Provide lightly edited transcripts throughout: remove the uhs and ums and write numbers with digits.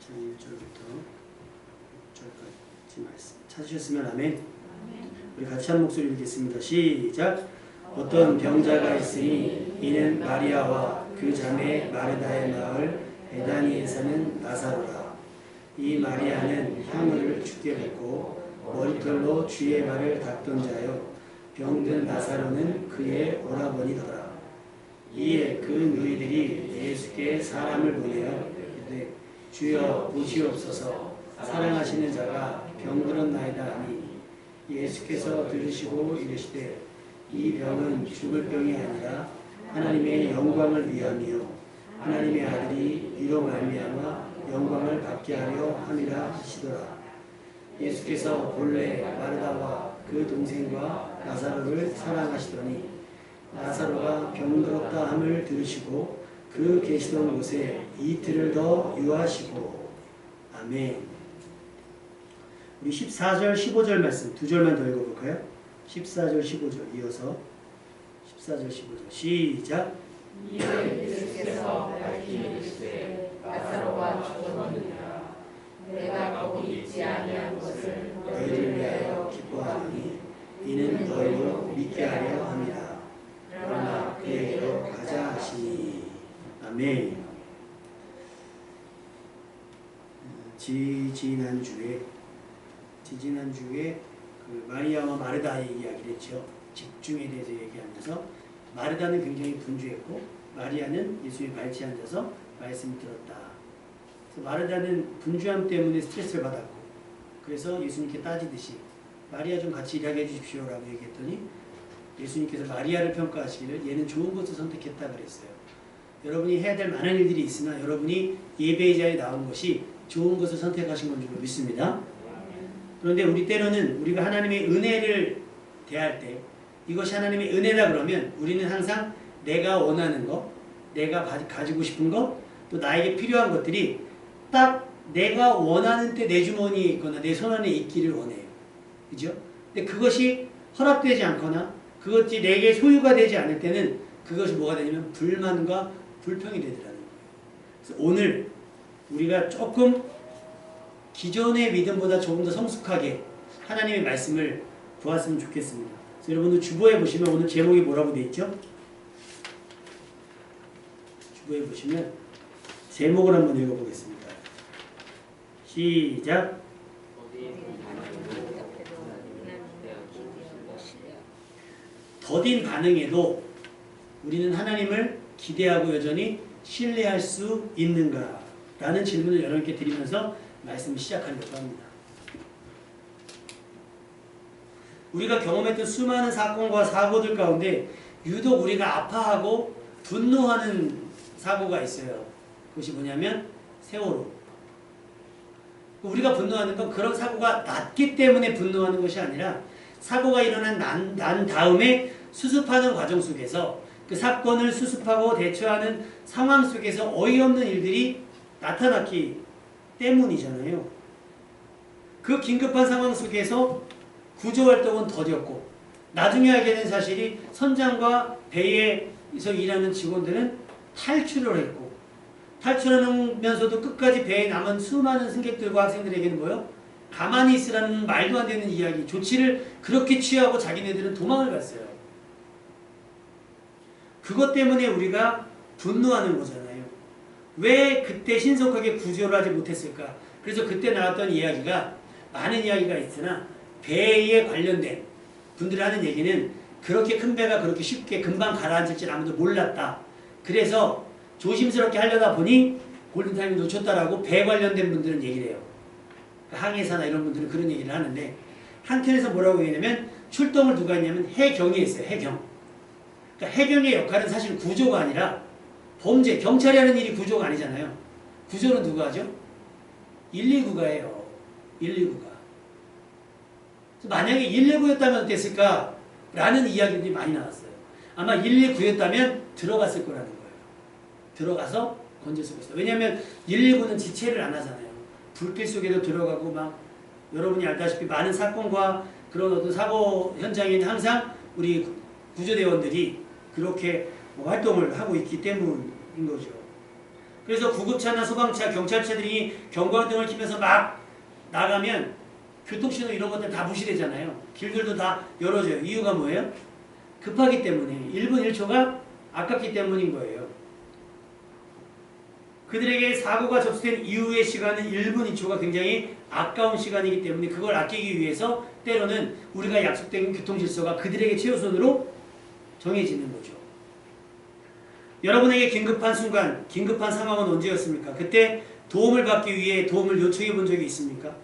1절부터 6절까지 말씀 찾으셨으면 아멘. 우리 같이 한 목소리 읽겠습니다. 시작. 어떤 병자가 있으니 이는 마리아와 그 자매 마르다의 마을 베다니에 사는 나사로라. 이 마리아는 향을 주께 붓고 머리털로 주의 발을 닦던 자요 병든 나사로는 그의 오라버니더라. 이에 그 너희들이 예수께 사람을 보내어 이르되 주여 보시옵소서 사랑하시는 자가 병들었나이다 하니 예수께서 들으시고 이르시되 이 병은 죽을 병이 아니라 하나님의 영광을 위함이요 하나님의 아들이 이로 말미암아 영광을 받게 하려 함이라 하시더라. 예수께서 본래 마르다와 그 동생과 나사로를 사랑하시더니 나사로가 병들었다 함을 들으시고 그 계시던 곳에 이틀을 더 유하시고. 아멘. 우리 14절 15절 말씀 두 절만 더 읽어볼까요? 14절 15절 이어서 14절 15절 시작. 이에 예수께서 밝히 이르시되 나사로가 죽었느니라. 내가 거기 있지 아니한 것을 너희를 위하여 기뻐하노니 이는 너희로 믿게 하려 함이라. 그러나 그에게로 가자 하시니. 아멘. 지지난주에 그 마리아와 마르다의 이야기를 했죠. 집중에 대해서 얘기하면서 마르다는 굉장히 분주했고 마리아는 예수님의 발치에 앉아서 말씀을 들었다. 그래서 마르다는 분주함 때문에 스트레스를 받았고 그래서 예수님께 따지듯이 마리아 좀 같이 일하게 해주십시오 라고 얘기했더니 예수님께서 마리아를 평가하시기를 얘는 좋은 것을 선택했다 그랬어요. 여러분이 해야 될 많은 일들이 있으나 여러분이 예배의 자리에 나온 것이 좋은 것을 선택하신 건 줄 믿습니다. 그런데 우리 때로는 우리가 하나님의 은혜를 대할 때 이것이 하나님의 은혜다 그러면 우리는 항상 내가 원하는 것, 내가 가지고 싶은 것, 또 나에게 필요한 것들이 딱 내가 원하는 때 내 주머니에 있거나 내 손안에 있기를 원해요. 그죠? 근데 그것이 허락되지 않거나 그것이 내게 소유가 되지 않을 때는 그것이 뭐가 되냐면 불만과 불평이 되더라는 거예요. 그래서 오늘 우리가 조금 기존의 믿음보다 조금 더 성숙하게 하나님의 말씀을 보았으면 좋겠습니다. 그래서 여러분들 주보에 보시면 오늘 제목이 뭐라고 되어 있죠? 주보에 보시면 제목을 한번 읽어보겠습니다. 시작. 더딘 반응에도 우리는 하나님을 기대하고 여전히 신뢰할 수 있는가? 라는 질문을 여러분께 드리면서 말씀을 시작하려고 합니다. 우리가 경험했던 수많은 사건과 사고들 가운데 유독 우리가 아파하고 분노하는 사고가 있어요. 그것이 뭐냐면 세월호. 우리가 분노하는 건 그런 사고가 났기 때문에 분노하는 것이 아니라 사고가 일어난 난 다음에 수습하는 과정 속에서 그 사건을 수습하고 대처하는 상황 속에서 어이없는 일들이 나타났기 때문이잖아요. 그 긴급한 상황 속에서 구조활동은 더뎠고 나중에 알게 된 사실이 선장과 배에서 일하는 직원들은 탈출을 했고 탈출하면서도 끝까지 배에 남은 수많은 승객들과 학생들에게는 뭐요? 가만히 있으라는 말도 안 되는 이야기, 조치를 그렇게 취하고 자기네들은 도망을 갔어요. 그것 때문에 우리가 분노하는 거잖아요. 왜 그때 신속하게 구조를 하지 못했을까? 그래서 그때 나왔던 이야기가 많은 이야기가 있으나 배에 관련된 분들이 하는 얘기는 그렇게 큰 배가 그렇게 쉽게 금방 가라앉을 줄 아무도 몰랐다. 그래서 조심스럽게 하려다 보니 골든타임을 놓쳤다라고 배 관련된 분들은 얘기를 해요. 항해사나 이런 분들은 그런 얘기를 하는데 한편에서 뭐라고 얘기하냐면 출동을 누가 했냐면 해경이 했어요. 해경. 그러니까 해경의 역할은 사실 구조가 아니라 범죄, 경찰이 하는 일이 구조가 아니잖아요. 구조는 누가 하죠? 119가 해요. 119가. 만약에 119였다면 어땠을까? 라는 이야기들이 많이 나왔어요. 아마 119였다면 들어갔을 거라는 거예요. 들어가서 건졌을 것이다. 왜냐하면 119는 지체를 안 하잖아요. 불길 속에도 들어가고 막 여러분이 알다시피 많은 사건과 그런 어떤 사고 현장에는 항상 우리 구조대원들이 그렇게 활동을 하고 있기 때문인 거죠. 그래서 구급차나 소방차, 경찰차들이 경광등을 켜면서 막 나가면 교통신호 이런 것들 다 무시되잖아요. 길들도 다 열어줘요. 이유가 뭐예요? 급하기 때문에 1분 1초가 아깝기 때문인 거예요. 그들에게 사고가 접수된 이후의 시간은 1분 2초가 굉장히 아까운 시간이기 때문에 그걸 아끼기 위해서 때로는 우리가 약속된 교통질서가 그들에게 최우선으로 정해지는 거죠. 여러분에게 긴급한 순간, 긴급한 상황은 언제였습니까? 그때 도움을 받기 위해 도움을 요청해 본 적이 있습니까?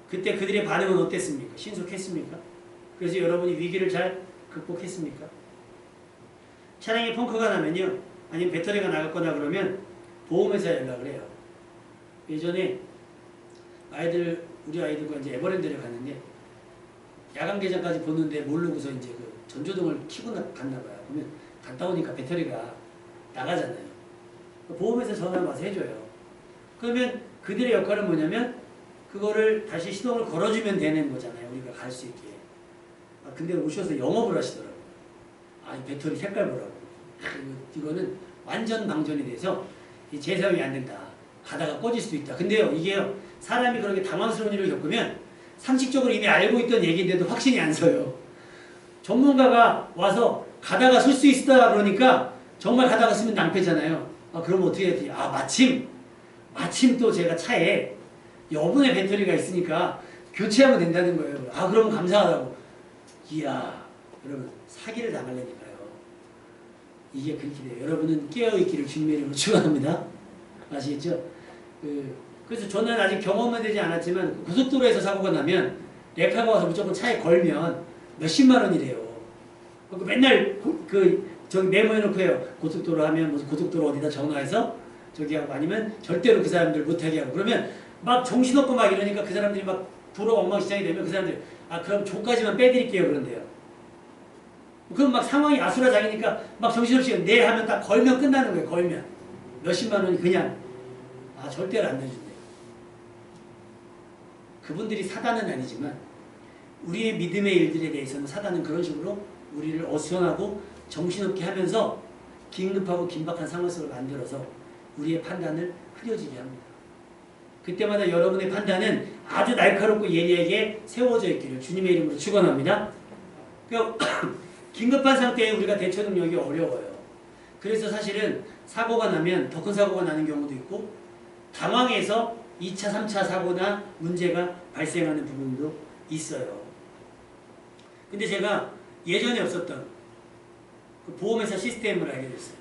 그때 그들의 반응은 어땠습니까? 신속했습니까? 그래서 여러분이 위기를 잘 극복했습니까? 차량에 펑크가 나면요, 아니면 배터리가 나갔거나 그러면 보험회사에 연락을 해요. 예전에 우리 아이들과 이제 에버랜드를 갔는데 야간 개장까지 보는데 모르고서 이제 그 전조등을 켜고 갔나 봐요. 그러면 갔다 오니까 배터리가 나가잖아요. 보험회사 전화 와서 해줘요. 그러면 그들의 역할은 뭐냐면 그거를 다시 시동을 걸어주면 되는 거잖아요. 우리가 갈 수 있게. 근데 오셔서 영업을 하시더라고요. 이 배터리 색깔 보라고. 이거는 완전 방전이 돼서 재사용이 안 된다. 가다가 꺼질 수도 있다. 근데요, 이게요, 사람이 그렇게 당황스러운 일을 겪으면 상식적으로 이미 알고 있던 얘기인데도 확신이 안 서요. 전문가가 와서 가다가 쓸 수 있다 그러니까 정말 가다가 쓰면 낭패잖아요. 그럼 어떻게 해야지? 마침 또 제가 차에 여분의 배터리가 있으니까 교체하면 된다는 거예요. 그럼 감사하다고. 이야, 여러분, 사기를 당하려니까요. 이게 그렇게 돼요. 여러분은 깨어있기를 주님의 이름으로 축원합니다. 아시겠죠? 그래서 저는 아직 경험은 되지 않았지만 고속도로에서 사고가 나면 레카가 와서 무조건 차에 걸면 몇십만 원이래요. 맨날 저기 메모해놓고 해요. 고속도로 하면 무슨 고속도로 어디다 전화해서 저기 하고 아니면 절대로 그 사람들 못하게 하고 그러면 막 정신없고 막 이러니까 그 사람들이 막 도로 엉망시장이 되면 그 사람들이 그럼 조까지만 빼드릴게요 그런데요. 그럼 막 상황이 아수라장이니까 막 정신없이 네 하면 딱 걸면 끝나는 거예요. 걸면 몇십만 원이 그냥 절대로 안 내준대요. 그분들이 사단은 아니지만 우리의 믿음의 일들에 대해서는 사단은 그런 식으로 우리를 어수선하고 정신없게 하면서 긴급하고 긴박한 상황 속을 만들어서 우리의 판단을 흐려지게 합니다. 그때마다 여러분의 판단은 아주 날카롭고 예리하게 세워져 있기를 주님의 이름으로 축원합니다. 긴급한 상태에 우리가 대처 능력이 어려워요. 그래서 사실은 사고가 나면 더 큰 사고가 나는 경우도 있고 당황해서 2차, 3차 사고나 문제가 발생하는 부분도 있어요. 근데 제가 예전에 없었던 그 보험회사 시스템을 알게 됐어요.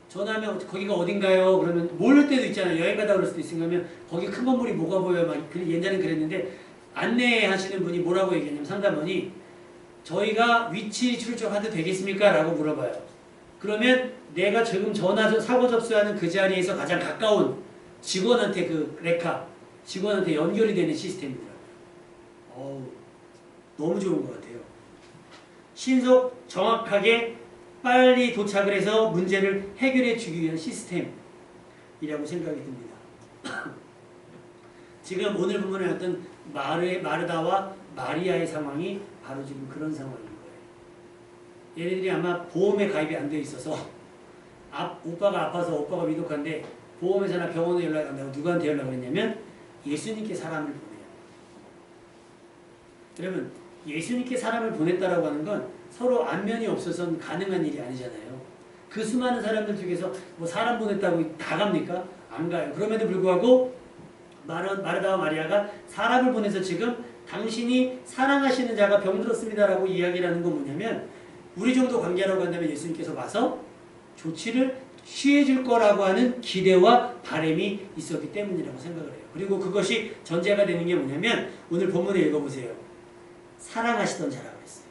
전화하면 거기가 어딘가요? 그러면 모를 때도 있잖아요. 여행 가다 그럴 수도 있으면 거기 큰 건물이 뭐가 보여요? 막 옛날엔 그랬는데 안내하시는 분이 뭐라고 얘기하냐면 상담원이 저희가 위치 출력해도 되겠습니까? 라고 물어봐요. 그러면 내가 지금 사고 접수하는 그 자리에서 가장 가까운 직원한테 직원한테 연결이 되는 시스템이더라고요. 너무 좋은 것 같아요. 신속, 정확하게 빨리 도착을 해서 문제를 해결해 주기 위한 시스템이라고 생각이 듭니다. 지금 오늘 본문에 어떤 마르다와 마리아의 상황이 바로 지금 그런 상황인 거예요. 얘네들이 아마 보험에 가입이 안 돼 있어서 오빠가 아파서 오빠가 위독한데 보험회사나 병원에 연락이 안 나고 누구한테 연락을 했냐면 예수님께 사람을 보내요. 여러분, 예수님께 사람을 보냈다라고 하는 건 서로 안면이 없어서는 가능한 일이 아니잖아요. 그 수많은 사람들 중에서 뭐 사람 보냈다고 다 갑니까? 안 가요. 그럼에도 불구하고 마르다와 마리아가 사람을 보내서 지금 당신이 사랑하시는 자가 병들었습니다라고 이야기를 하는 건 뭐냐면 우리 정도 관계라고 한다면 예수님께서 와서 조치를 취해줄 거라고 하는 기대와 바람이 있었기 때문이라고 생각을 해요. 그리고 그것이 전제가 되는 게 뭐냐면 오늘 본문에 읽어보세요. 사랑하시던 자라고 했어요.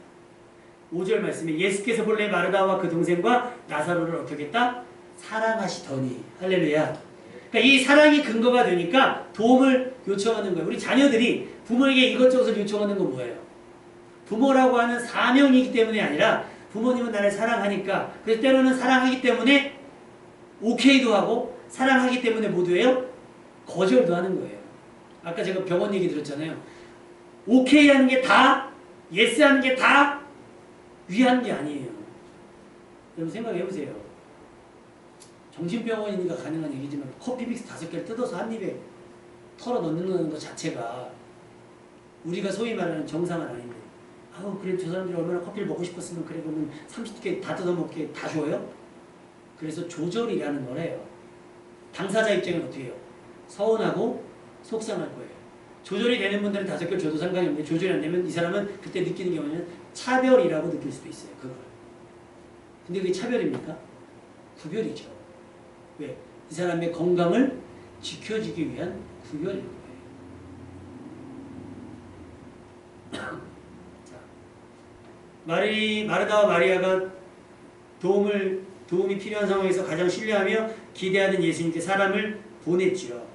5절 말씀에 예수께서 본래 마르다와 그 동생과 나사로를 어떻게 했다? 사랑하시더니. 할렐루야. 그러니까 이 사랑이 근거가 되니까 도움을 요청하는 거예요. 우리 자녀들이 부모에게 이것저것을 요청하는 건 뭐예요? 부모라고 하는 사명이기 때문에 아니라 부모님은 나를 사랑하니까 그래서 때로는 사랑하기 때문에 오케이도 하고 사랑하기 때문에 모두예요? 거절도 하는 거예요. 아까 제가 병원 얘기 들었잖아요. 오케이 하는 게 다, 예스 하는 게 다 위한 게 아니에요. 여러분 생각해 보세요. 정신병원이니까 가능한 얘기지만 커피 믹스 5개를 뜯어서 한 입에 털어 넣는 것 자체가 우리가 소위 말하는 정상은 아닌데, 아우 그래 저 사람들이 얼마나 커피를 먹고 싶었으면 그래 그러면 30개 다 뜯어먹게 다 줘요? 그래서 조절이라는 거래요. 당사자 입장은 어떻게 해요? 서운하고 속상할 거예요. 조절이 되는 분들은 5개를 줘도 상관이 없는데 조절이 안 되면 이 사람은 그때 느끼는 게 뭐냐면 차별이라고 느낄 수도 있어요. 그걸. 근데 그게 차별입니까? 구별이죠. 왜? 이 사람의 건강을 지켜주기 위한 구별인 거예요. 자, 마르다와 마리아가 도움이 필요한 상황에서 가장 신뢰하며 기대하는 예수님께 사람을 보냈죠.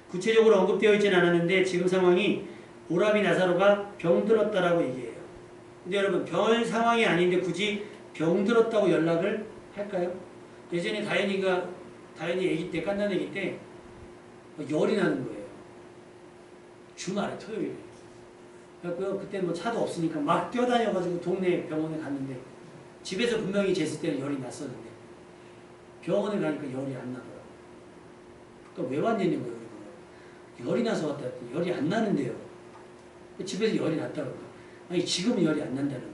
구체적으로 언급되어 있지는 않았는데 지금 상황이 오라비 나사로가 병들었다라고 얘기해요. 근데 여러분 별 상황이 아닌데 굳이 병들었다고 연락을 할까요? 예전에 다현이 아기 때, 깐난 아기 때 열이 나는 거예요. 주말에 토요일에. 그래서 그때 뭐 차도 없으니까 막 뛰어다녀가지고 동네 병원에 갔는데 집에서 분명히 쟀을 때는 열이 났었는데 병원에 가니까 열이 안 나더라고요. 그러니까 왜 왔냐는 거예요. 열이 나서 왔다 했더니 열이 안 나는데요. 집에서 열이 났다고. 아니 지금은 열이 안 난다는 거예요.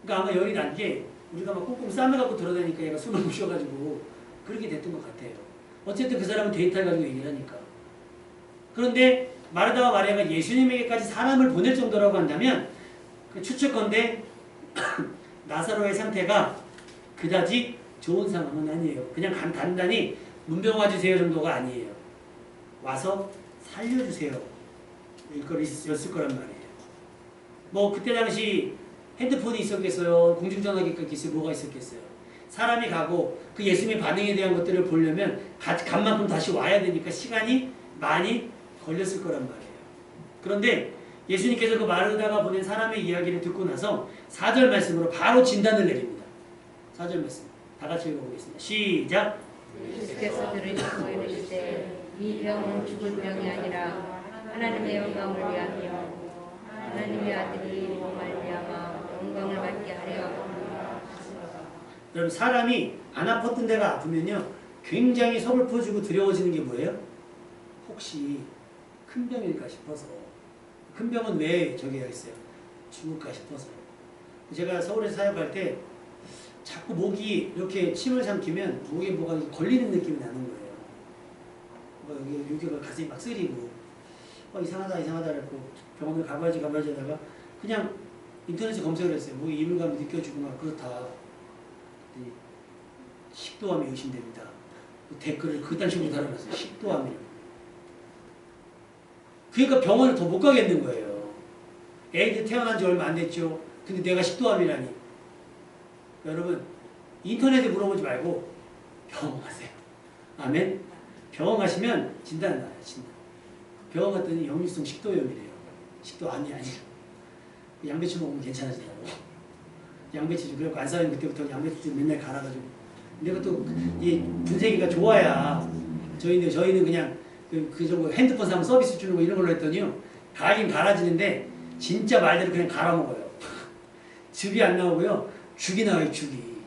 그러니까 아마 열이 난 게 우리가 막 꽁꽁 싸매갖고 돌아다니니까 얘가 숨을 못 쉬어가지고 그렇게 됐던 것 같아요. 어쨌든 그 사람은 데이터를 가지고 얘기를 하니까. 그런데 마르다와 마리아가 예수님에게까지 사람을 보낼 정도라고 한다면 추측컨대 나사로의 상태가 그다지 좋은 상황은 아니에요. 그냥 간단히 문병 와주세요 정도가 아니에요. 와서 살려주세요. 일거리였을 거란 말이에요. 뭐 그때 당시 핸드폰이 있었겠어요? 공중전화기가 있어요? 뭐가 있었겠어요? 사람이 가고 그 예수님의 반응에 대한 것들을 보려면 간 만큼 다시 와야 되니까 시간이 많이 걸렸을 거란 말이에요. 그런데 예수님께서 그 마르다가 보낸 사람의 이야기를 듣고 나서 4절 말씀으로 바로 진단을 내립니다. 4절 말씀 다 같이 읽어보겠습니다. 시작! 예수께서 들으시고 이르시되 이 병은 죽을 병이 아니라 하나님의 영광을 위하며 하나님의 아들이 이로 말미암아 영광을 받게 하려 함이라. 여러분 사람이 안 아팠던 데가 아프면요 굉장히 서글퍼지고 두려워지는 게 뭐예요? 혹시 큰 병일까 싶어서. 큰 병은 왜 저기 하겠어요? 죽을까 싶어서. 제가 서울에서 사역할 때 자꾸 목이 이렇게 침을 삼키면 목에 뭐가 걸리는 느낌이 나는 거예요. 여기가 가슴이 막 쓰리고 이상하다 그랬고 병원을 가봐야지 하다가 그냥 인터넷에 검색을 했어요. 목에 이물감이 느껴지고 막 그렇다. 식도암이 의심됩니다. 댓글을 그딴 식으로 달아놨어요. 식도암이라고. 그러니까 병원을 더 못 가겠는 거예요. 애들 태어난 지 얼마 안 됐죠. 근데 내가 식도암이라니. 여러분 인터넷에 물어보지 말고 병원 가세요. 아멘. 병원 가시면 진단 나요. 진단. 병원 갔더니 역류성 식도염이래요. 식도암이 아니라. 양배추 먹으면 괜찮아지더라고. 양배추 그래갖고 안사님 그때부터 양배추 맨날 갈아가지고. 근데 그것도 이 분쇄기가 좋아야 저희는 그냥 그 정도 핸드폰 사면 서비스 주는 거 이런 걸로 했더니요. 갈긴 갈아지는데 진짜 말대로 그냥 갈아먹어요. 즙이 안 나오고요. 죽이 나와요. 죽이.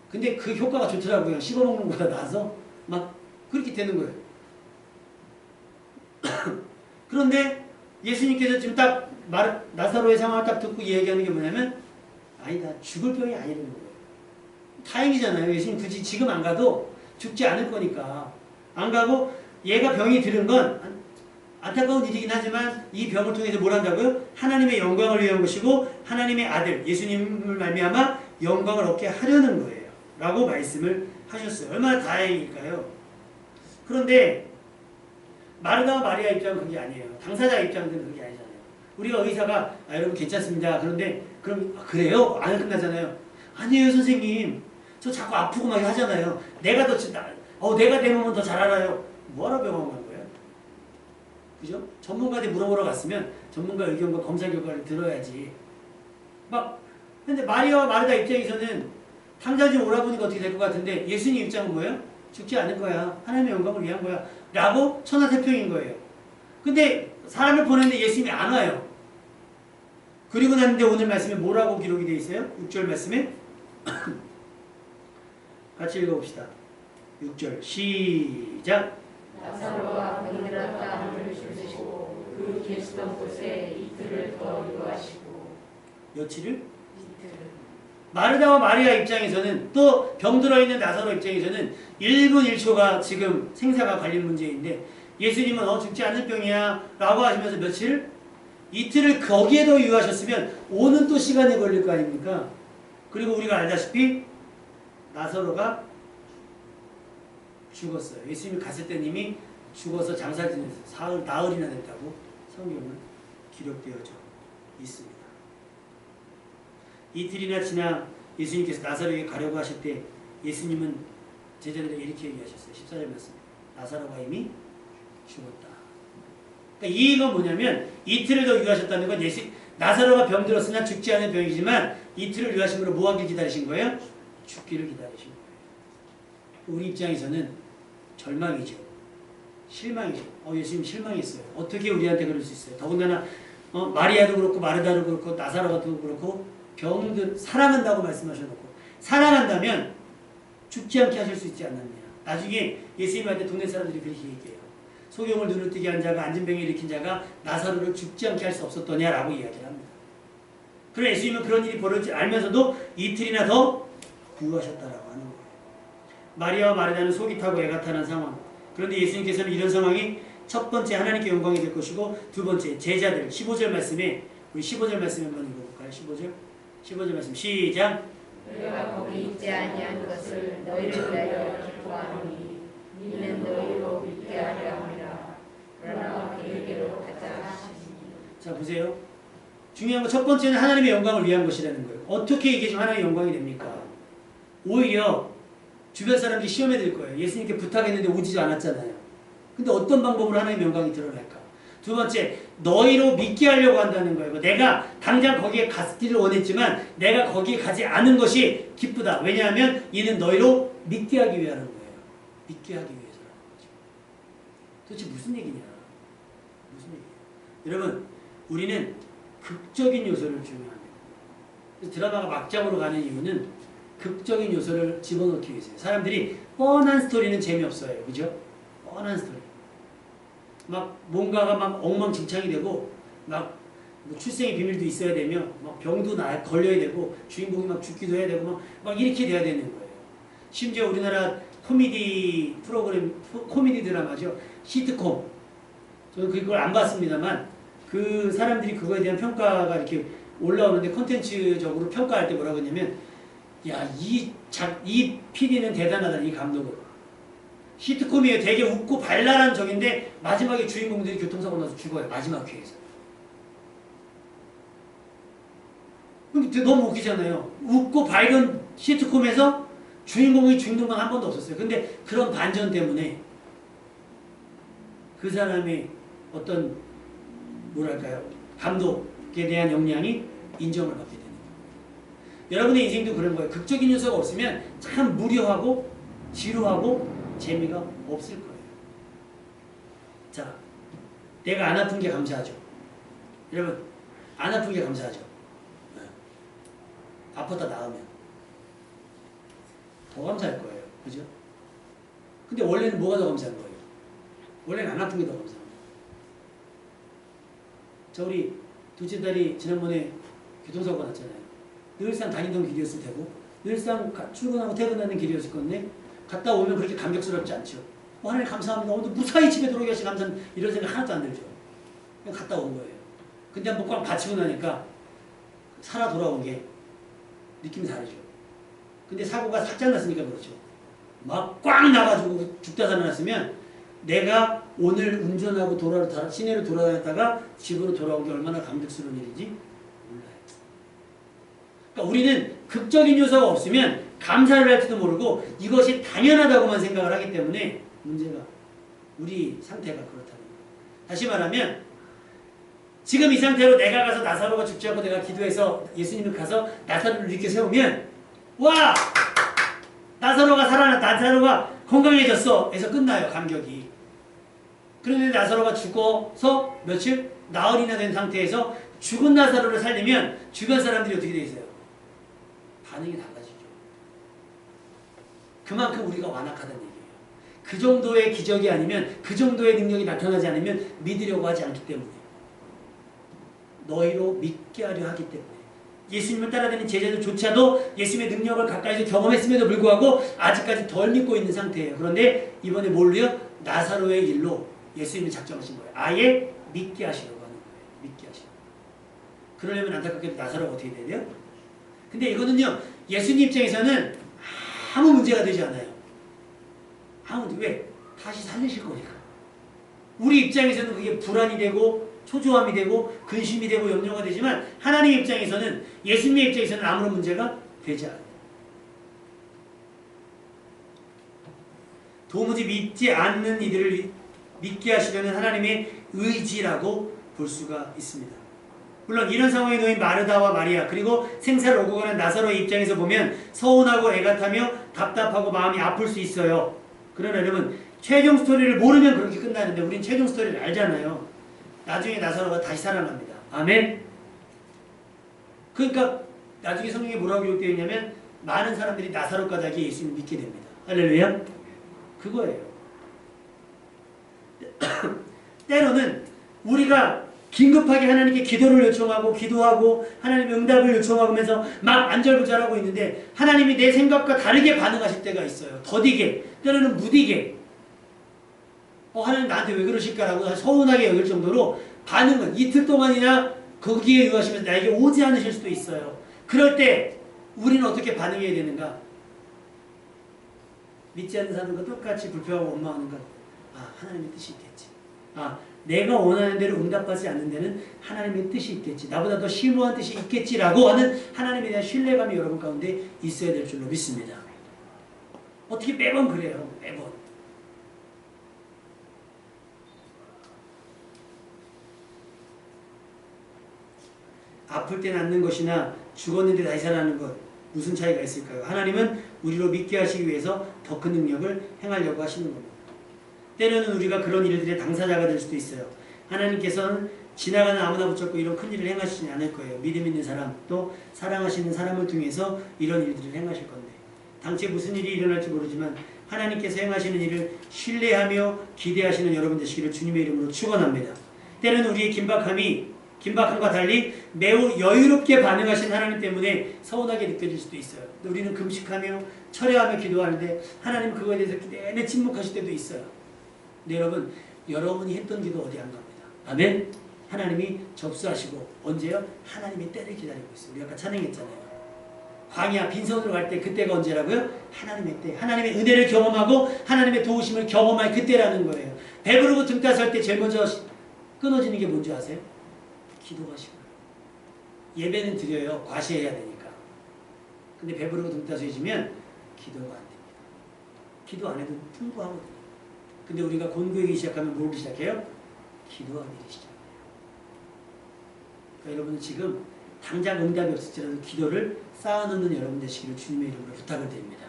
근데 그 효과가 좋더라고요. 씹어먹는 것보다 나아서 막 그렇게 되는 거예요. 그런데 예수님께서 지금 딱 나사로의 상황을 딱 듣고 얘기하는 게 뭐냐면 아니다. 죽을 병이 아니라는 거예요. 다행이잖아요. 예수님 굳이 지금 안 가도 죽지 않을 거니까. 안 가고 얘가 병이 들은 건 안타까운 일이긴 하지만 이 병을 통해서 뭘 한다고요? 하나님의 영광을 위한 것이고 하나님의 아들 예수님을 말미암아 영광을 얻게 하려는 거예요. 라고 말씀을 하셨어요. 얼마나 다행일까요? 그런데 마르다와 마리아 입장은 그게 아니에요. 당사자 입장들은 그게 아니잖아요. 우리가 의사가 여러분 괜찮습니다. 그런데 그럼 그래요? 안 끝나잖아요. 아니에요 선생님. 저 자꾸 아프고 막 하잖아요. 내가 내 몸은 더 잘 알아요. 뭐하러 병원 간 거예요? 그죠? 전문가한테 물어보러 갔으면 전문가 의견과 검사 결과를 들어야지. 근데 마리아와 마르다 입장에서는 당장 좀 오라보니까 어떻게 될 것 같은데 예수님 입장은 뭐예요? 죽지 않을 거야. 하나님의 영광을 위한 거야. 라고 천하태평인 거예요. 근데 사람을 보냈는데 예수님이 안 와요. 그리고 났는데 오늘 말씀에 뭐라고 기록이 되어 있어요? 6절 말씀에 같이 읽어봅시다. 6절 시작. 나사로가 병들었다 함을 주시고 그 계시던 곳에 이틀을 더 유하시고. 며칠을? 이틀. 마르다와 마리아 입장에서는 또 병들어 있는 나사로 입장에서는 1분 1초가 지금 생사가 갈린 문제인데 예수님은 죽지 않는 병이야 라고 하시면서 며칠? 이틀을 거기에 더 유하셨으면 오는 또 시간이 걸릴 거 아닙니까? 그리고 우리가 알다시피 나사로가 죽었어요. 예수님이 갔을 때 이미 죽어서 장사 지내서 나흘이나 됐다고 성경은 기록되어져 있습니다. 이틀이나 지나 예수님께서 나사로에게 가려고 하실 때 예수님은 제자들에게 이렇게 얘기하셨어요. 14절 말씀. 나사로가 이미 죽었다. 그러니까 이 얘기가 뭐냐면 이틀을 더 유하셨다는 건 나사로가 병들었으나 죽지 않은 병이지만 이틀을 유하심으로 뭐 하길 기다리신 거예요? 죽기를 기다리신 거예요. 우리 입장에서는 절망이죠. 실망이죠. 예수님 실망했어요. 어떻게 우리한테 그럴 수 있어요? 더군다나 마리아도 그렇고 마르다도 그렇고 나사로도 그렇고 사랑한다고 말씀하셔놓고 사랑한다면 죽지 않게 하실 수 있지 않느냐. 나중에 예수님한테 동네 사람들이 그렇게 얘기해요. 소경을 눈을 뜨게 한 자가 앉은 병을 일으킨 자가 나사로를 죽지 않게 할 수 없었더냐라고 이야기를 합니다. 그러나 예수님은 그런 일이 벌어질 줄 알면서도 이틀이나 더 유하셨다라고 하는 거예요. 마리아와 마르다는 속이 타고 애가 타는 상황. 그런데 예수님께서는 이런 상황이 첫 번째 하나님께 영광이 될 것이고 두 번째 제자들 15절 말씀에 우리 15절 말씀 한번 읽어볼까요? 15절 말씀 시작. 너희가 거기 있지 아니한 것을 너희를 위하여 기뻐하노니 이는 너희로 믿게 하려 함이라. 그러나 그에게로 가자 하시니. 자 보세요. 중요한 건 첫 번째는 하나님의 영광을 위한 것이라는 거예요. 어떻게 이게 지금 하나님의 영광이 됩니까? 오히려 주변 사람들이 시험에 들 거예요. 예수님께 부탁했는데 오지도 않았잖아요. 근데 어떤 방법으로 하나님의 영광이 드러날까? 두 번째, 너희로 믿게 하려고 한다는 거예요. 내가 당장 거기에 갔기를 원했지만 내가 거기에 가지 않은 것이 기쁘다. 왜냐하면 이는 너희로 믿게 하기 위하는 거예요. 믿게 하기 위해서라는 거죠. 도대체 무슨 얘기냐? 무슨 얘기예요? 여러분, 우리는 극적인 요소를 중요합니다. 드라마가 막장으로 가는 이유는 극적인 요소를 집어넣기 위해서예요. 사람들이 뻔한 스토리는 재미없어요. 그죠? 뻔한 스토리. 막 뭔가가 막 엉망진창이 되고 막 뭐 출생의 비밀도 있어야 되며 막 병도 걸려야 되고 주인공이 막 죽기도 해야 되고 막 이렇게 돼야 되는 거예요. 심지어 우리나라 코미디 프로그램, 코미디 드라마죠. 시트콤. 저는 그걸 안 봤습니다만 그 사람들이 그거에 대한 평가가 이렇게 올라오는데 콘텐츠적으로 평가할 때 뭐라고 했냐면 야, 이 PD는 대단하다, 이 감독은. 시트콤이에요. 되게 웃고 발랄한 적인데 마지막에 주인공들이 교통사고 나서 죽어요. 마지막 회에서. 너무 웃기잖아요. 웃고 밝은 시트콤에서 주인공이 죽는 건 한 번도 없었어요. 근데 그런 반전 때문에 그 사람의 어떤 뭐랄까요, 감독에 대한 역량이 인정을 받게 되는 거예요. 여러분의 인생도 그런 거예요. 극적인 요소가 없으면 참 무료하고 지루하고 재미가 없을 거예요. 자, 내가 안 아픈 게 감사하죠. 여러분, 안 아픈 게 감사하죠. 네. 아팠다 나으면 더 감사할 거예요. 그죠? 근데 원래는 뭐가 더 감사한 거예요? 원래는 안 아픈 게 더 감사합니다. 자, 우리 둘째 딸이 지난번에 교통사고가 났잖아요. 늘상 다니던 길이었을 테고 늘상 출근하고 퇴근하는 길이었을 건데 갔다 오면 그렇게 감격스럽지 않죠. 하나님 감사합니다. 오늘 무사히 집에 들어오게 하시 감사합니다. 이런 생각 하나도 안 들죠. 그냥 갔다 온 거예요. 근데 한번 꽉 받치고 나니까 살아 돌아온 게 느낌이 다르죠. 근데 사고가 살짝 났으니까 그렇죠. 막 꽉 나가지고 죽다 살아났으면 내가 오늘 운전하고 시내로 돌아다녔다가 집으로 돌아온 게 얼마나 감격스러운 일인지 몰라요. 그러니까 우리는 극적인 요소가 없으면 감사를 할지도 모르고 이것이 당연하다고만 생각을 하기 때문에 문제가 우리 상태가 그렇다는 거예요. 다시 말하면 지금 이 상태로 내가 가서 나사로가 죽지 않고 내가 기도해서 예수님이 가서 나사로를 이렇게 세우면 와! 나사로가 살아났다. 나사로가 건강해졌어. 해서 끝나요. 감격이. 그런데 나사로가 죽어서 며칠? 나흘이나 된 상태에서 죽은 나사로를 살리면 주변 사람들이 어떻게 돼 있어요? 반응이 달라지죠. 그만큼 우리가 완악하다는 얘기예요. 그 정도의 기적이 아니면 그 정도의 능력이 나타나지 않으면 믿으려고 하지 않기 때문에 너희로 믿게 하려 하기 때문에 예수님을 따라다니는 제자들조차도 예수님의 능력을 가까이서 경험했음에도 불구하고 아직까지 덜 믿고 있는 상태예요. 그런데 이번에 뭘로요? 나사로의 일로 예수님이 작정하신 거예요. 아예 믿게 하시려고 하는 거예요. 믿게 하시려고. 그러려면 안타깝게도 나사로가 어떻게 돼야 돼요? 근데 이거는요. 예수님 입장에서는 아무 문제가 되지 않아요. 왜? 다시 살리실 거니까. 우리 입장에서는 그게 불안이 되고 초조함이 되고 근심이 되고 염려가 되지만 하나님 입장에서는 예수님의 입장에서는 아무런 문제가 되지 않아요. 도무지 믿지 않는 이들을 믿게 하시려는 하나님의 의지라고 볼 수가 있습니다. 물론 이런 상황에 놓인 마르다와 마리아 그리고 생사를 오고 가는 나사로의 입장에서 보면 서운하고 애가 타며 답답하고 마음이 아플 수 있어요. 그러나 여러분 최종 스토리를 모르면 그렇게 끝나는데 우린 최종 스토리를 알잖아요. 나중에 나사로가 다시 살아납니다. 아멘. 그러니까 나중에 성경에 뭐라고 기록되어 있냐면 많은 사람들이 나사로까지 하기에 예수님을 믿게 됩니다. 할렐루야. 그거예요. 때로는 우리가 긴급하게 하나님께 기도를 요청하고 기도하고 하나님의 응답을 요청하면서 막 안절부절하고 있는데 하나님이 내 생각과 다르게 반응하실 때가 있어요. 더디게 때로는 무디게 하나님 나한테 왜 그러실까라고 서운하게 여길 정도로 반응은 이틀 동안이나 거기에 유하시면서 나에게 오지 않으실 수도 있어요. 그럴 때 우리는 어떻게 반응해야 되는가? 믿지 않는 사람들과 똑같이 불평하고 원망하는 것. 하나님의 뜻이 있겠지. 내가 원하는 대로 응답하지 않는 데는 하나님의 뜻이 있겠지. 나보다 더 심오한 뜻이 있겠지라고 하는 하나님에 대한 신뢰감이 여러분 가운데 있어야 될 줄로 믿습니다. 어떻게 매번 그래요. 매번. 아플 때 낫는 것이나 죽었는데 다시 살아나는 것 무슨 차이가 있을까요? 하나님은 우리로 믿게 하시기 위해서 더 큰 능력을 행하려고 하시는 겁니다. 때로는 우리가 그런 일들의 당사자가 될 수도 있어요. 하나님께서는 지나가는 아무나 붙잡고 이런 큰 일을 행하시지 않을 거예요. 믿음 있는 사람 또 사랑하시는 사람을 통해서 이런 일들을 행하실 건데 당최 무슨 일이 일어날지 모르지만 하나님께서 행하시는 일을 신뢰하며 기대하시는 여러분 되시기를 주님의 이름으로 축원합니다. 때로는 우리의 긴박함과 달리 매우 여유롭게 반응하신 하나님 때문에 서운하게 느껴질 수도 있어요. 우리는 금식하며 철회하며 기도하는데 하나님 그거에 대해서 내내 침묵하실 때도 있어요. 근데 여러분, 여러분이 했던 기도 어디 안 갑니다. 아멘? 하나님이 접수하시고 언제요? 하나님의 때를 기다리고 있어요. 우리 아까 찬양했잖아요. 광야 빈손으로 갈 때 그때가 언제라고요? 하나님의 때. 하나님의 은혜를 경험하고 하나님의 도우심을 경험할 그때라는 거예요. 배부르고 등 따설 때 제일 먼저 끊어지는 게 뭔지 아세요? 기도하시고 예배는 드려요. 과시해야 되니까. 근데 배부르고 등 따스해지면 기도가 안 됩니다. 기도 안 해도 풍부하거든요. 근데 우리가 곤고이기 시작하면 뭘 시작해요? 기도하기 시작해요. 그러니까 여러분은 지금 당장 응답이 없을지라도 기도를 쌓아놓는 여러분 되시기를 주님의 이름으로 부탁을 드립니다.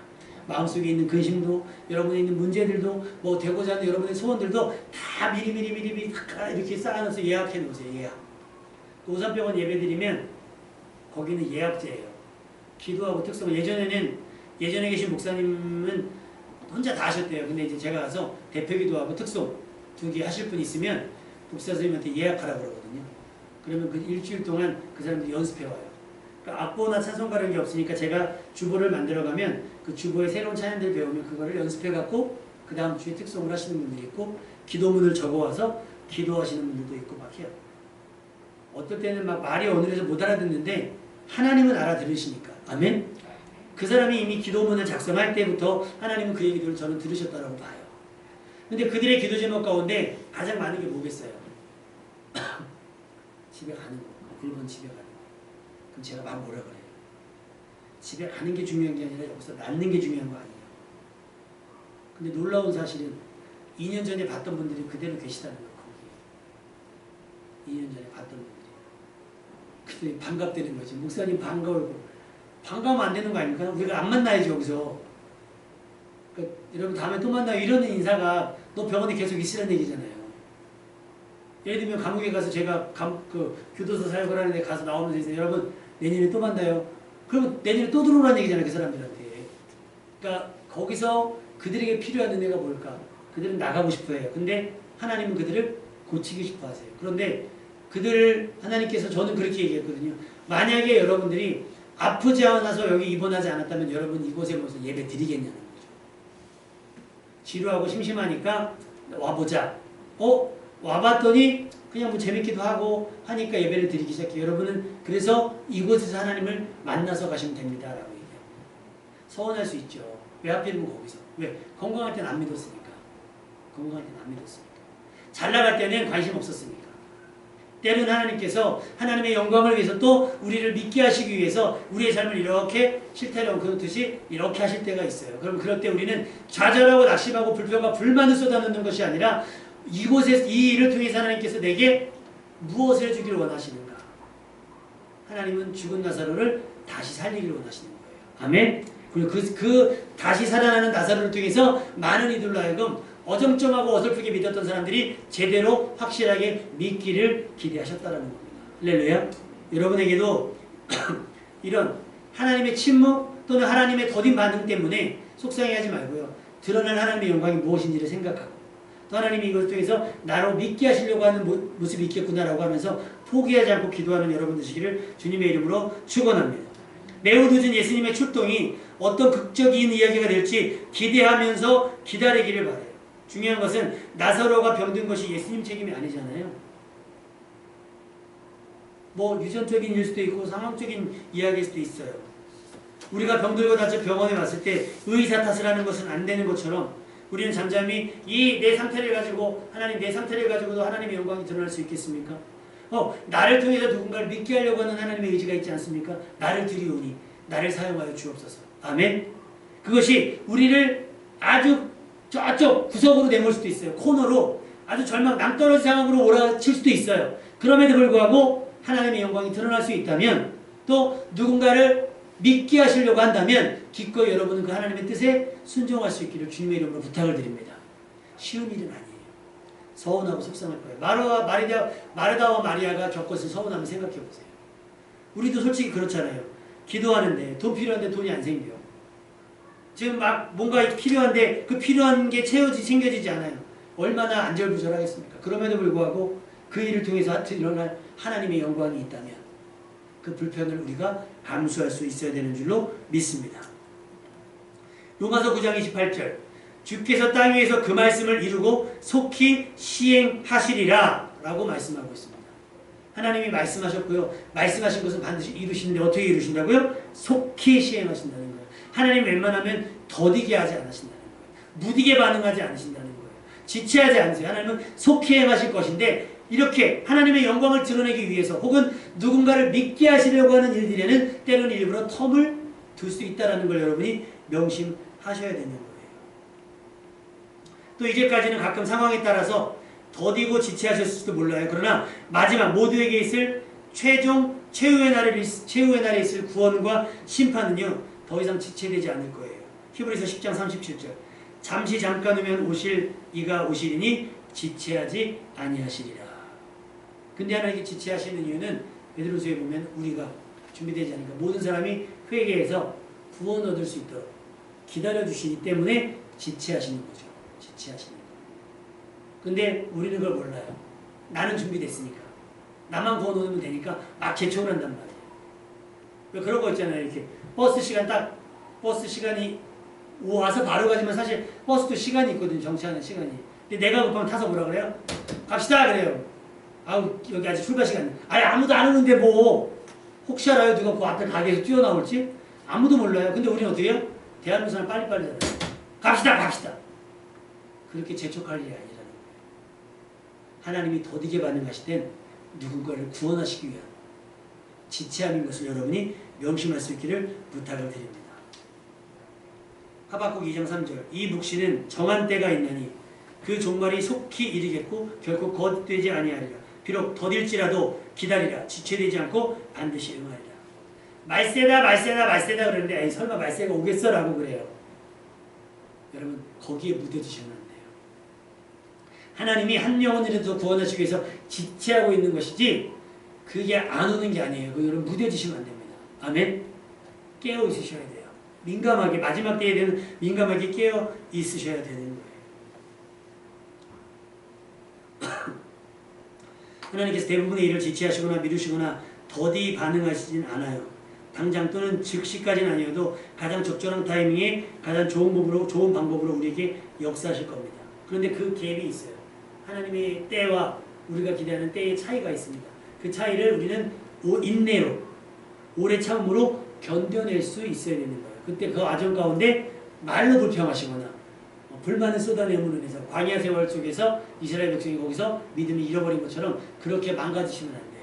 마음속에 있는 근심도 여러분에 있는 문제들도 뭐 되고자 하는 여러분의 소원들도 다 미리 이렇게 쌓아놓아서 예약해 놓으세요. 예약. 오산병원 예배드리면 거기는 예약제예요. 기도하고 특성. 예전에 계신 목사님은 혼자 다 하셨대요. 근데 이제 제가 가서 대표 기도하고 특송 2개 하실 분 있으면 목사 선생님한테 예약하라고 그러거든요. 그러면 그 일주일 동안 그 사람들이 연습해와요. 그러니까 악보나 찬송가라는 게 없으니까 제가 주보를 만들어가면 그 주보에 새로운 찬양들 배우면 그거를 연습해갖고 그 다음 주에 특송을 하시는 분들이 있고 기도문을 적어와서 기도하시는 분들도 있고 막 해요. 어떨 때는 막 말이 어눌해서 못 알아듣는데 하나님은 알아들으시니까. 아멘? 그 사람이 이미 기도문을 작성할 때부터 하나님은 그의 기도를 저는 들으셨다고 봐요. 근데 그들의 기도 제목 가운데 가장 많은 게 뭐겠어요? 집에 가는 거. 1번 집에 가는 거. 그럼 제가 막 뭐라 그래요? 집에 가는 게 중요한 게 아니라 여기서 낫는 게 중요한 거 아니에요. 근데 놀라운 사실은 2년 전에 봤던 분들이 그대로 계시다는 거예요. 거기에. 2년 전에 봤던 분들이. 그때 반갑다는 거지. 목사님 반가워요. 반가우면 안 되는 거 아닙니까? 우리가 안 만나야지 여기서. 그러니까 여러분 다음에 또 만나요. 이러는 인사가 너 병원에 계속 있으라는 얘기잖아요. 예를 들면 감옥에 가서 제가 교도소 사역을 하는데 가서 나오면서 이제 여러분 내년에 또 만나요. 그러면 내년에 또 들어오라는 얘기잖아요. 그 사람들한테. 그러니까 거기서 그들에게 필요한 은혜가 뭘까? 그들은 나가고 싶어 해요. 근데 하나님은 그들을 고치기 싶어 하세요. 그런데 그들을 하나님께서 저는 그렇게 얘기했거든요. 만약에 여러분들이 아프지 않아서 여기 입원하지 않았다면 여러분 이곳에 모여서 예배 드리겠냐는 거죠. 지루하고 심심하니까 와보자. 와봤더니 그냥 뭐 재밌기도 하고 하니까 예배를 드리기 시작해요. 여러분은 그래서 이곳에서 하나님을 만나서 가시면 됩니다. 라고 얘기해요. 서운할 수 있죠. 왜 하필이면 거기서? 왜? 건강할 때는 안 믿었으니까. 건강할 때는 안 믿었으니까. 잘 나갈 때는 관심 없었으니까. 때로는 하나님께서 하나님의 영광을 위해서 또 우리를 믿게 하시기 위해서 우리의 삶을 이렇게 실타래 얹듯이 이렇게 하실 때가 있어요. 그럼 그럴 때 우리는 좌절하고 낙심하고 불평과 불만을 쏟아놓는 것이 아니라 이곳에서 이 일을 통해서 하나님께서 내게 무엇을 해주기를 원하시는가? 하나님은 죽은 나사로를 다시 살리기를 원하시는 거예요. 아멘? 그리고 그 다시 살아나는 나사로를 통해서 많은 이들로 하여금 어정쩡하고 어설프게 믿었던 사람들이 제대로 확실하게 믿기를 기대하셨다는 겁니다. 할렐루야. 여러분에게도 이런 하나님의 침묵 또는 하나님의 더딘 반응 때문에 속상해하지 말고요. 드러난 하나님의 영광이 무엇인지를 생각하고 또 하나님이 이것을 통해서 나로 믿게 하시려고 하는 모습이 있겠구나라고 하면서 포기하지 않고 기도하는 여러분 되시기를 주님의 이름으로 축원합니다. 매우 늦은 예수님의 출동이 어떤 극적인 이야기가 될지 기대하면서 기다리기를 바라요. 중요한 것은 나사로가 병든 것이 예수님 책임이 아니잖아요. 뭐 유전적인 일 수도 있고 상황적인 이야기일 수도 있어요. 우리가 병들고 다쳐 병원에 왔을 때 의사 탓을 하는 것은 안 되는 것처럼 우리는 잠잠히 이 내 상태를 가지고 하나님 내 상태를 가지고도 하나님의 영광이 드러날 수 있겠습니까? 나를 통해서 누군가를 믿게 하려고 하는 하나님의 의지가 있지 않습니까? 나를 드리오니 나를 사용하여 주옵소서. 아멘. 그것이 우리를 아주 저쪽 구석으로 내몰 수도 있어요. 코너로 아주 절망 낭떠러지 상황으로 몰아칠 수도 있어요. 그럼에도 불구하고 하나님의 영광이 드러날 수 있다면 또 누군가를 믿게 하시려고 한다면 기꺼이 여러분은 그 하나님의 뜻에 순종할 수 있기를 주님의 이름으로 부탁을 드립니다. 쉬운 일은 아니에요. 서운하고 속상할 거예요. 마르다와 마리아가 겪었을 서운함을 생각해 보세요. 우리도 솔직히 그렇잖아요. 기도하는데 돈 필요한데 돈이 안 생겨요. 지금 막 뭔가 필요한데 그 필요한 게 챙겨지지 않아요. 얼마나 안절부절하겠습니까? 그럼에도 불구하고 그 일을 통해서 일어날 하나님의 영광이 있다면 그 불편을 우리가 감수할 수 있어야 되는 줄로 믿습니다. 로마서 9장 28절 주께서 땅 위에서 그 말씀을 이루고 속히 시행하시리라 라고 말씀하고 있습니다. 하나님이 말씀하셨고요. 말씀하신 것은 반드시 이루시는데 어떻게 이루신다고요? 속히 시행하신다는 거예요. 하나님 웬만하면 더디게 하지 않으신다는 거예요. 무디게 반응하지 않으신다는 거예요. 지체하지 않으세요. 하나님은 속히 행하실 것인데 이렇게 하나님의 영광을 드러내기 위해서 혹은 누군가를 믿게 하시려고 하는 일들에는 때로는 일부러 텀을 둘 수 있다는 걸 여러분이 명심하셔야 되는 거예요. 또 이제까지는 가끔 상황에 따라서 더디고 지체하셨을지도 몰라요. 그러나 마지막 모두에게 있을 최후의 날에 있을 구원과 심판은요. 더 이상 지체되지 않을 거예요. 히브리서 10장 37절 잠시 잠깐 후면 오실 이가 오시리니 지체하지 아니하시리라. 근데 하나님께 지체하시는 이유는 베드로서에 보면 우리가 준비되지 않으니까 모든 사람이 회개해서 구원 얻을 수 있도록 기다려주시기 때문에 지체하시는 거죠. 지체하시는 거. 근데 우리는 그걸 몰라요. 나는 준비됐으니까. 나만 구원 얻으면 되니까 막 재촉을 한단 말이에요. 왜 그런 거 있잖아요. 이렇게 버스 시간이 와서 바로 가지만 사실 버스도 시간이 있거든요. 정차하는 시간이. 근데 내가 급하면 타서 뭐라 그래요? 갑시다 그래요. 아우 여기 아직 출발 시간이. 아니 아무도 안 오는데 뭐 혹시 알아요? 누가 그 앞에 가게에서 뛰어나올지? 아무도 몰라요. 근데 우리는 어떻게 해요? 대한민국 사람 빨리빨리 하잖아요. 갑시다. 그렇게 재촉할 일이 아니라는 거예요. 하나님이 더디게 반응하실 땐 누군가를 구원하시기 위한 지체함인 것을 여러분이 명심할 수 있기를 부탁을 드립니다. 하박국 2장 3절 이 묵시는 정한 때가 있나니 그 종말이 속히 이르겠고 결코 거듭되지 아니하리라. 비록 더딜지라도 기다리라. 지체되지 않고 반드시 응하리라. 말세다 그러는데 아니 설마 말세가 오겠어? 라고 그래요. 여러분 거기에 묻어지시면 안 돼요. 하나님이 한 영혼이라도 구원하시기 위해서 지체하고 있는 것이지 그게 안 오는 게 아니에요. 여러분 무뎌지시면 안 됩니다. 아멘? 깨어 있으셔야 돼요. 민감하게 마지막 때에 대한 민감하게 깨어 있으셔야 되는 거예요. 하나님께서 대부분의 일을 지체하시거나 미루시거나 더디 반응하시진 않아요. 당장 또는 즉시까지는 아니어도 가장 적절한 타이밍에 가장 좋은 방법으로 우리에게 역사하실 겁니다. 그런데 그 갭이 있어요. 하나님의 때와 우리가 기대하는 때의 차이가 있습니다. 그 차이를 우리는 인내로, 오래 참음으로 견뎌낼 수 있어야 되는 거예요. 그때 그 과정 가운데 말로 불평하시거나 불만을 쏟아내므로 인해서 광야 생활 속에서 이스라엘 백성이 거기서 믿음을 잃어버린 것처럼 그렇게 망가지시면 안 돼요.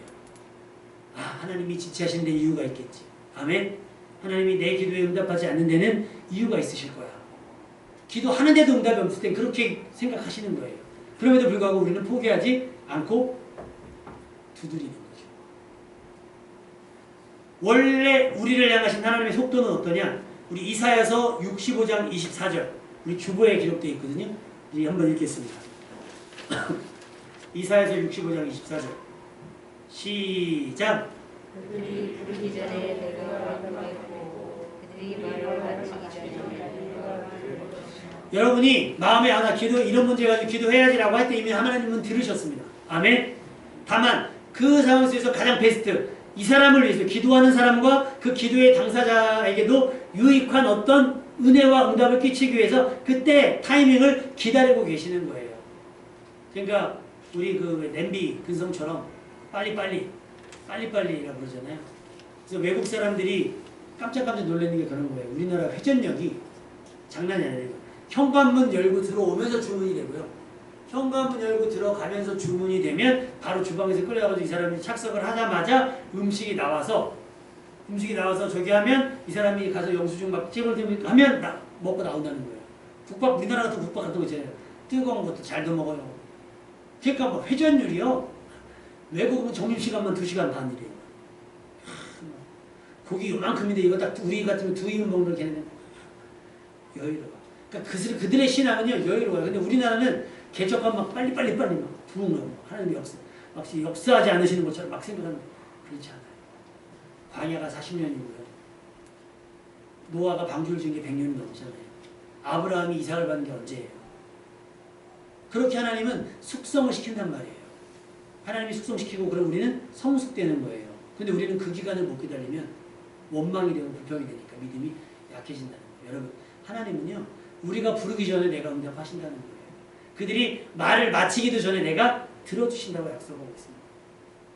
하나님이 지체하신 데 이유가 있겠지. 아멘. 하나님이 내 기도에 응답하지 않는 데는 이유가 있으실 거야. 기도하는데도 응답이 없을 땐 그렇게 생각하시는 거예요. 그럼에도 불구하고 우리는 포기하지 않고 두드리는 거죠. 원래 우리를 향하신 하나님의 속도는 어떠냐? 우리 이사야서 65장 24절 우리 주보에 기록되어 있거든요. 이제 한번 읽겠습니다. 이사야서 65장 24절 시작. 그들이 부르기 전에 내가 부르겠고 그들이 말을 마치기 전에 여러분이 마음에 나 기도 이런 문제 가지고 기도해야지라고 할 때 이미 하나님은 들으셨습니다. 아멘. 다만 그 상황 속에서 가장 베스트 이 사람을 위해서 기도하는 사람과 그 기도의 당사자에게도 유익한 어떤 은혜와 응답을 끼치기 위해서 그때 타이밍을 기다리고 계시는 거예요. 그러니까 우리 그 냄비 근성처럼 빨리빨리라고 그러잖아요. 그래서 외국 사람들이 깜짝깜짝 놀라는 게 그런 거예요. 우리나라 회전력이 장난이 아니에요. 현관문 열고 들어오면서 주문이 되고요. 현관문 열고 들어가면서 주문이 되면 바로 주방에서 끌려가서 이 사람이 착석을 하자마자 음식이 나와서 저기 하면 이 사람이 가서 영수증 막 찜을 들고 하면 먹고 나온다는 거예요. 국밥, 우리나라 같은 국밥 같은 거 있잖아요. 뜨거운 것도 잘도 먹어요. 그러니까 뭐 회전율이요. 외국은 점심시간만 2시간 반이래요. 고기 요만큼인데 이거 딱 우리 같으면 2인분 먹는 걔네는 여유로워. 그러니까 그들의 신앙은요 여유로워요. 근데 우리나라는 개척하면 막 빨리빨리 막 부은 거예요. 하나님의 역사하지 않으시는 것처럼 막 생각하는 그렇지 않아요. 광야가 40년이고요. 노아가 방주를 지은 게 100년이 넘잖아요. 아브라함이 이삭을 받은 게 언제예요? 그렇게 하나님은 숙성을 시킨단 말이에요. 하나님이 숙성시키고 그럼 우리는 성숙되는 거예요. 근데 우리는 그 기간을 못 기다리면 원망이 되고 불평이 되니까 믿음이 약해진다는 거예요. 여러분 하나님은요 우리가 부르기 전에 내가 응답하신다는 거예요. 그들이 말을 마치기도 전에 내가 들어주신다고 약속하고 있습니다.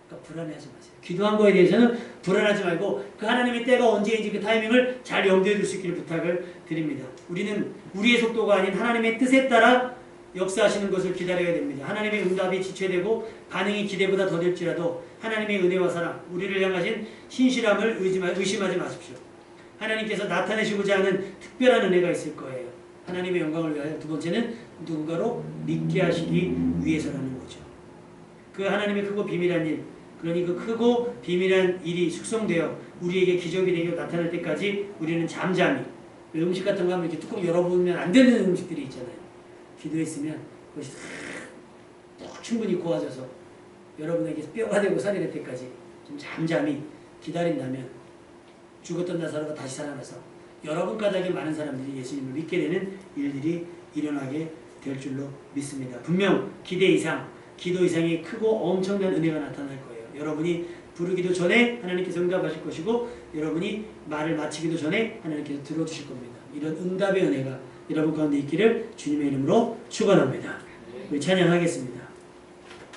그러니까 불안해하지 마세요. 기도한 거에 대해서는 불안하지 말고 그 하나님의 때가 언제인지 그 타이밍을 잘 염두에 둘 수 있기를 부탁을 드립니다. 우리는 우리의 속도가 아닌 하나님의 뜻에 따라 역사하시는 것을 기다려야 됩니다. 하나님의 응답이 지체되고 반응이 기대보다 더될지라도 하나님의 은혜와 사랑, 우리를 향하신 신실함을 의심하지 마십시오. 하나님께서 나타내시고자 하는 특별한 은혜가 있을 거예요. 하나님의 영광을 위하여 두 번째는 누군가로 믿게 하시기 위해서라는 거죠. 그 하나님의 크고 비밀한 일, 그러니 그 크고 비밀한 일이 숙성되어 우리에게 기적이 되고 나타날 때까지 우리는 잠잠히 음식 같은 거 하면 이렇게 뚜껑 열어보면 안 되는 음식들이 있잖아요. 기도했으면 그것이 충분히 고아져서 여러분에게 뼈가 되고 살이 될 때까지 좀 잠잠히 기다린다면 죽었던 나사로가 다시 살아나서 여러분 까닭에 많은 사람들이 예수님을 믿게 되는 일들이 일어나게 될 줄로 믿습니다. 분명 기대 이상, 기도 이상의 크고 엄청난 은혜가 나타날 거예요. 여러분이 부르기도 전에 하나님께서 응답하실 것이고 여러분이 말을 마치기도 전에 하나님께서 들어주실 겁니다. 이런 응답의 은혜가 여러분 가운데 있기를 주님의 이름으로 축원합니다. 우리 찬양하겠습니다.